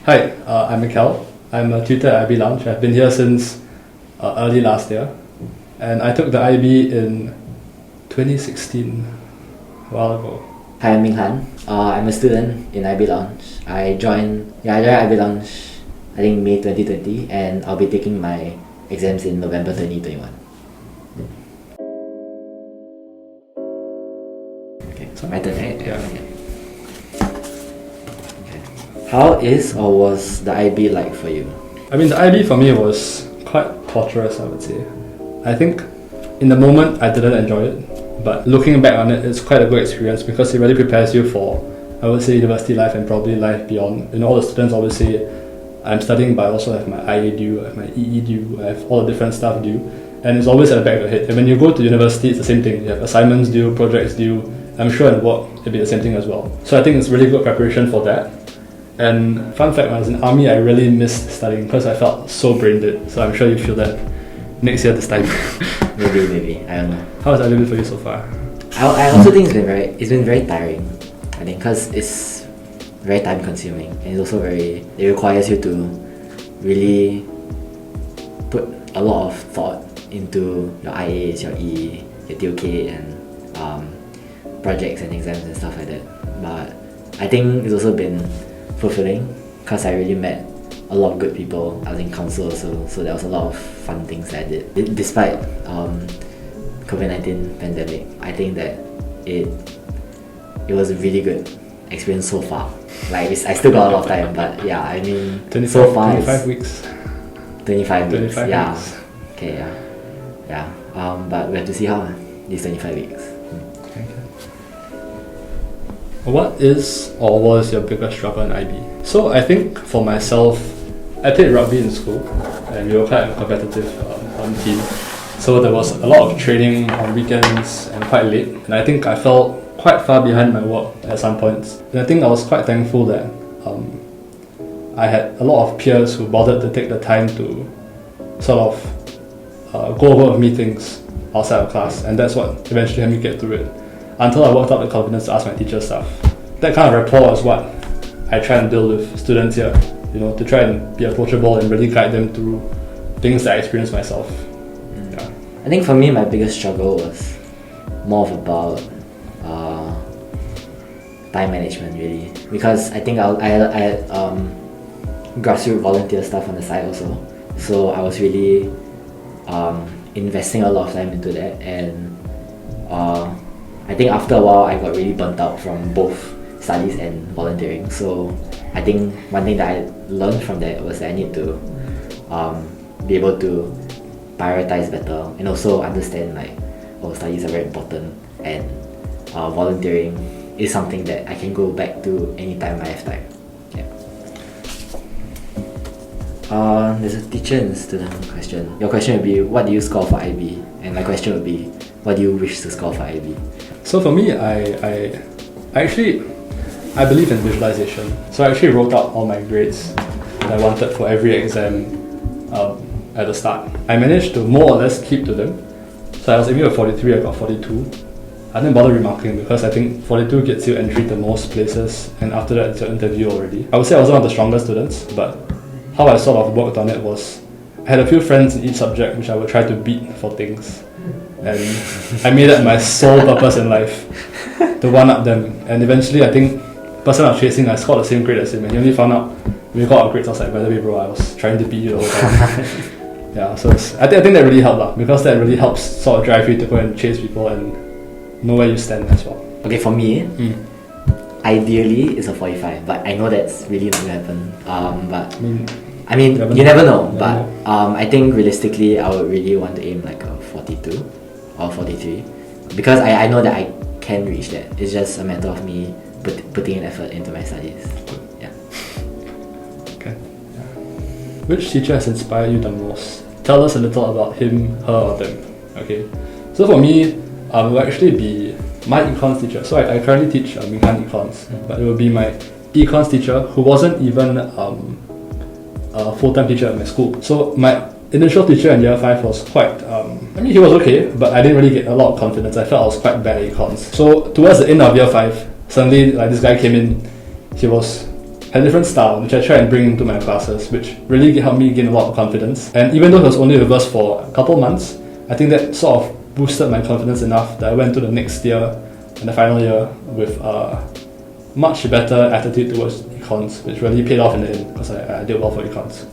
Hi, I'm Mikael. I'm a tutor at IB Lounge. I've been here since early last year, and I took the IB in 2016, a while ago. Hi, I'm Ming Han. I'm a student in IB Lounge. I joined IB Lounge I think May 2020, and I'll be taking my exams in November 2021. Okay, so my turn, right? Yeah. Okay. How is or was the IB like for you? I mean, the IB for me was quite torturous, I would say. I think in the moment I didn't enjoy it, but looking back on it, it's quite a good experience because it really prepares you for, I would say, university life and probably life beyond. All the students always say, I'm studying, but I also have my IA due, I have my EE due, I have all the different stuff due, and it's always at the back of your head. And when you go to university, it's the same thing. You have assignments due, projects due. I'm sure in work it'll be the same thing as well. So I think it's really good preparation for that. And fun fact, when I was in army, I really missed studying because I felt so brain dead. So I'm sure you feel that next year this time. Maybe, I don't know. How has IB been for you so far? I also think it's been very tiring. I think because it's very time consuming, and it's also it requires you to really put a lot of thought into your IAs, your EE, your TOK, and projects and exams and stuff like that. But I think it's also been fulfilling because I really met a lot of good people. I was in council also, so there was a lot of fun things that I did. Despite COVID-19 pandemic, I think that it was a really good experience so far. Like I still got a lot of time, but yeah, I mean, 25, so far 25 weeks. 25 weeks, yeah. Weeks. Okay, yeah. But we have to see how these 25 weeks. What is or was your biggest struggle in IB? So I think for myself, I played rugby in school, and we were quite a competitive team. So there was a lot of training on weekends and quite late, and I think I felt quite far behind my work at some points. And I think I was quite thankful that I had a lot of peers who bothered to take the time to sort of go over with me things outside of class, and that's what eventually helped me get through it. Until I worked up the confidence to ask my teacher stuff. That kind of rapport is what I try and build with students here, to try and be approachable and really guide them through things that I experienced myself. Yeah. I think for me, my biggest struggle was more of about time management, really, because I think I had grassroots volunteer stuff on the side also, so I was really investing a lot of time into that, and I think after a while I got really burnt out from both studies and volunteering. So I think one thing that I learned from that was that I need to be able to prioritize better and also understand studies are very important, and volunteering is something that I can go back to anytime I have time. Yeah. There's a teacher and student question. Your question would be, what do you score for IB? And my question would be, what do you wish to score for IB? So for me, I believe in visualization. So I actually wrote out all my grades that I wanted for every exam at the start. I managed to more or less keep to them. So I was aiming at 43, I got 42. I didn't bother remarking because I think 42 gets you entry to most places, and after that it's your interview already. I would say I wasn't one of the strongest students, but how I sort of worked on it was I had a few friends in each subject which I would try to beat for things. And I made it my sole purpose in life to one-up them. And eventually, I think person I was chasing, I scored the same grade as him, and he only found out when we got our grades. I was like, by the way, bro, I was trying to beat you the whole time. Yeah, so I think that really helped because that really helps sort of drive you to go and chase people and know where you stand as well. Okay, for me, ideally it's a 45, but I know that's really not gonna happen. But I mean, you never know. But I think realistically, I would really want to aim like a 42 or 43, because I know that I can reach that. It's just a matter of me putting an effort into my studies. Yeah. Okay. Yeah. Which teacher has inspired you the most? Tell us a little about him, her, or them. Okay. So for me, it will actually be my econs teacher. So I currently teach Ming Han econs, but it will be my econs teacher who wasn't even a full-time teacher at my school. So my initial teacher in year 5 was quite, he was okay, but I didn't really get a lot of confidence. I felt I was quite bad at econs. So towards the end of year 5, suddenly this guy came in. He was had a different style, which I try and bring into my classes, which really helped me gain a lot of confidence. And even though it was only with us for a couple months, I think that sort of boosted my confidence enough that I went to the next year and the final year with a much better attitude towards econs, which really paid off in the end because I did well for econs.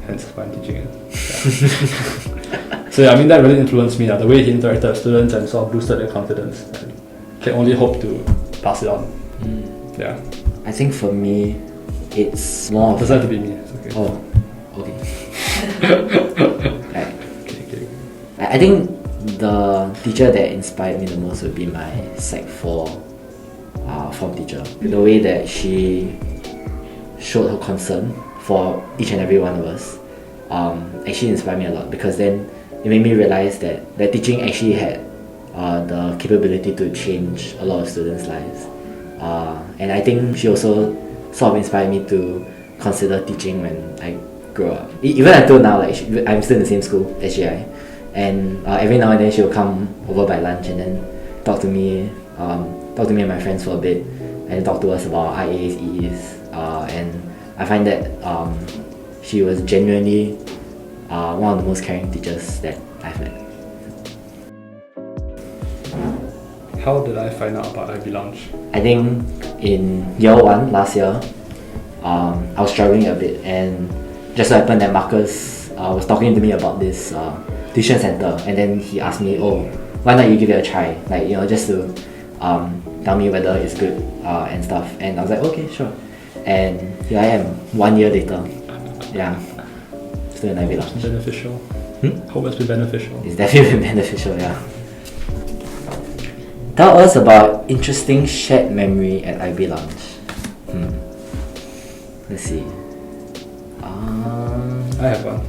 Hence why I'm teaching it. Yeah. So yeah, I mean that really influenced me. The way he interacted with students and sort of boosted their confidence. I can only hope to pass it on. Yeah. I think for me, it's more of... It doesn't have to be me. It's okay. Oh, okay. Right. Okay. I think the teacher that inspired me the most would be my Sec 4 form teacher. The way that she showed her concern for each and every one of us actually inspired me a lot, because then it made me realize that teaching actually had the capability to change a lot of students' lives. And I think she also sort of inspired me to consider teaching when I grow up. Even until now, like I'm still in the same school, SGI, and every now and then she'll come over by lunch and then talk to me and my friends for a bit, and talk to us about IAs, EEs, and I find that she was genuinely one of the most caring teachers that I've met. How did I find out about IB Lounge? I think in year 1 last year, I was struggling a bit, and just so happened that Marcus was talking to me about this tuition center, and then he asked me, oh, why not you give it a try, like, you know, just to tell me whether it's good and stuff. And I was like, okay, sure. And here I am 1 year later. Yeah, still in IB Lounge. Beneficial. Hope it's been beneficial. It's definitely been beneficial, yeah. Tell us about interesting shared memory at IB Lounge. Let's see. I have one.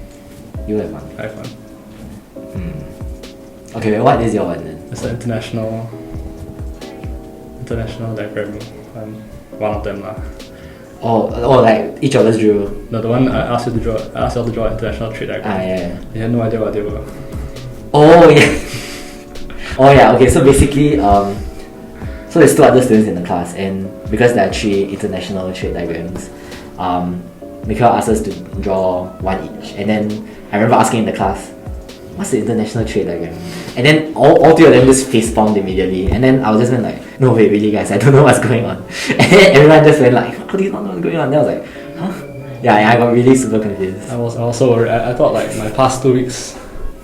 You have one. I have one. Okay, wait, what is your one then? It's an international diagram. One of them lah. Oh, like each of us drew. No, the one I asked you to draw. I asked you to draw an international trade diagram. Yeah. You had no idea what they were. Oh yeah. Oh yeah. Okay, so basically, so there's 2 other students in the class, and because there are 3 international trade diagrams, Mikael asked us to draw one each, and then I remember asking in the class, what's the international trade diagram? And then all 3 of them just facepalmed immediately, and then I was just went like, no wait, really guys, I don't know what's going on. And then everyone just went like, how do you not know what's going on? And I was like, huh? Yeah, I got really super confused. I was so worried. I thought like my past 2 weeks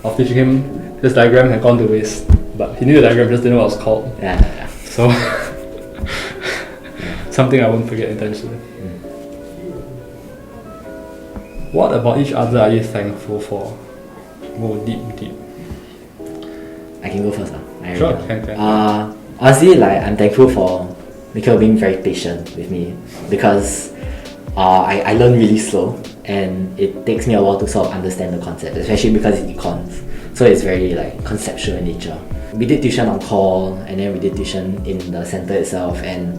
of teaching him, this diagram had gone to waste. But he knew the diagram, just didn't know what it was called. Yeah. So something I won't forget intentionally. What about each other are you thankful for? More deep. I can go first. Sure, can. Honestly, like, I'm thankful for Mikael being very patient with me, because I learn really slow, and it takes me a while to sort of understand the concept, especially because it's econs. So it's very like conceptual in nature. We did tuition on call, and then we did tuition in the center itself, and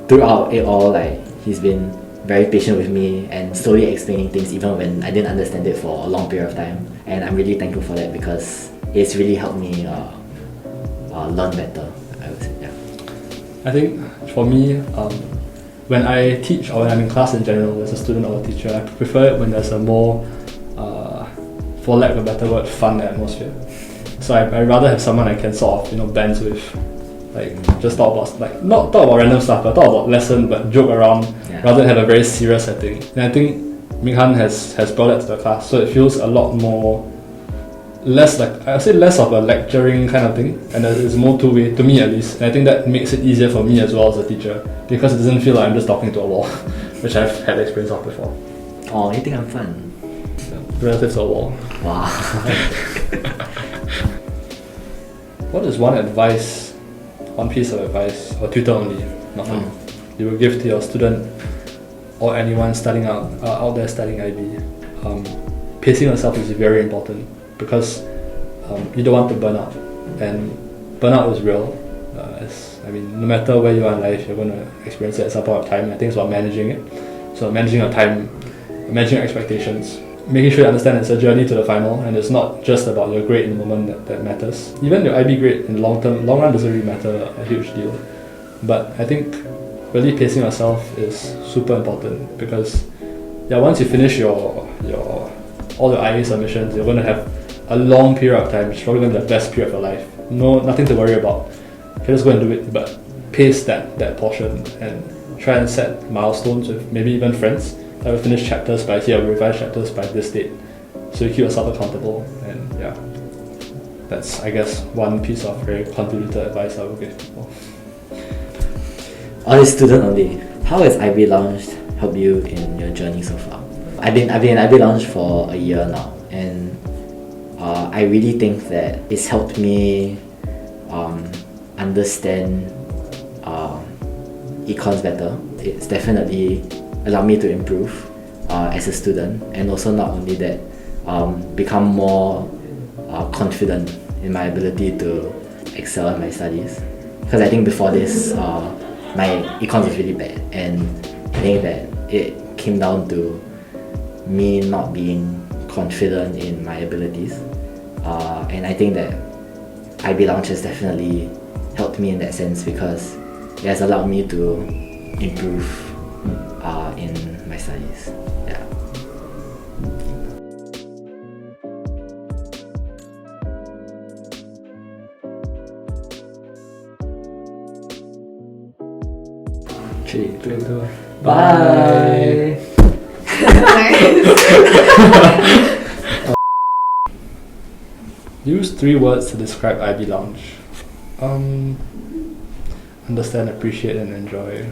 throughout it all, like, he's been very patient with me and slowly explaining things even when I didn't understand it for a long period of time. And I'm really thankful for that, because it's really helped me learn better, I would say. Yeah. I think for me, when I teach or when I'm in class in general as a student or a teacher, I prefer it when there's a more, for lack of a better word, fun atmosphere. So I'd rather have someone I can sort of, bands with, like just talk about, like not talk about random stuff, but talk about lesson, but joke around, rather than have a very serious setting. And I think Ming Han has brought that to the class, so it feels a lot more, less like, I would say less of a lecturing kind of thing, and it's more two-way, to me at least. And I think that makes it easier for me as well as a teacher, because it doesn't feel like I'm just talking to a wall, which I've had experience of before. Oh, you think I'm fun? Relative to a wall. Wow. What is one piece of advice, or tutor only, nothing, you will give to your student or anyone starting out there studying IB? Pacing yourself is very important, because you don't want to burn out, and burnout is real. No matter where you are in life, you're going to experience it at some point of time. I think it's about managing it. So managing your time, managing your expectations, making sure you understand it's a journey to the final, and it's not just about your grade in the moment that matters. Even your IB grade in the long run doesn't really matter a huge deal. But I think really pacing yourself is super important, because once you finish all your IA submissions, you're going to have a long period of time. It's probably going to be the best period of your life. Nothing to worry about. You can just go and do it, but pace that portion and try and set milestones with maybe even friends. I will finish chapters by here, revise chapters by this date, so you keep yourself accountable. And that's, I guess, one piece of very convoluted advice I will give people. On a student only, how has IB Lounge helped you in your journey so far? I've been in IB Lounge for a year now, and I really think that it's helped me understand econs better. It's definitely allowed me to improve as a student, and also not only that, become more confident in my ability to excel in my studies. Because I think before this, my econs was really bad, and I think that it came down to me not being confident in my abilities. And I think that IB Lounge has definitely helped me in that sense, because it has allowed me to improve in my studies. Yeah. Three, two, two. Bye. Use 3 words to describe IB Lounge. Understand, appreciate, and enjoy.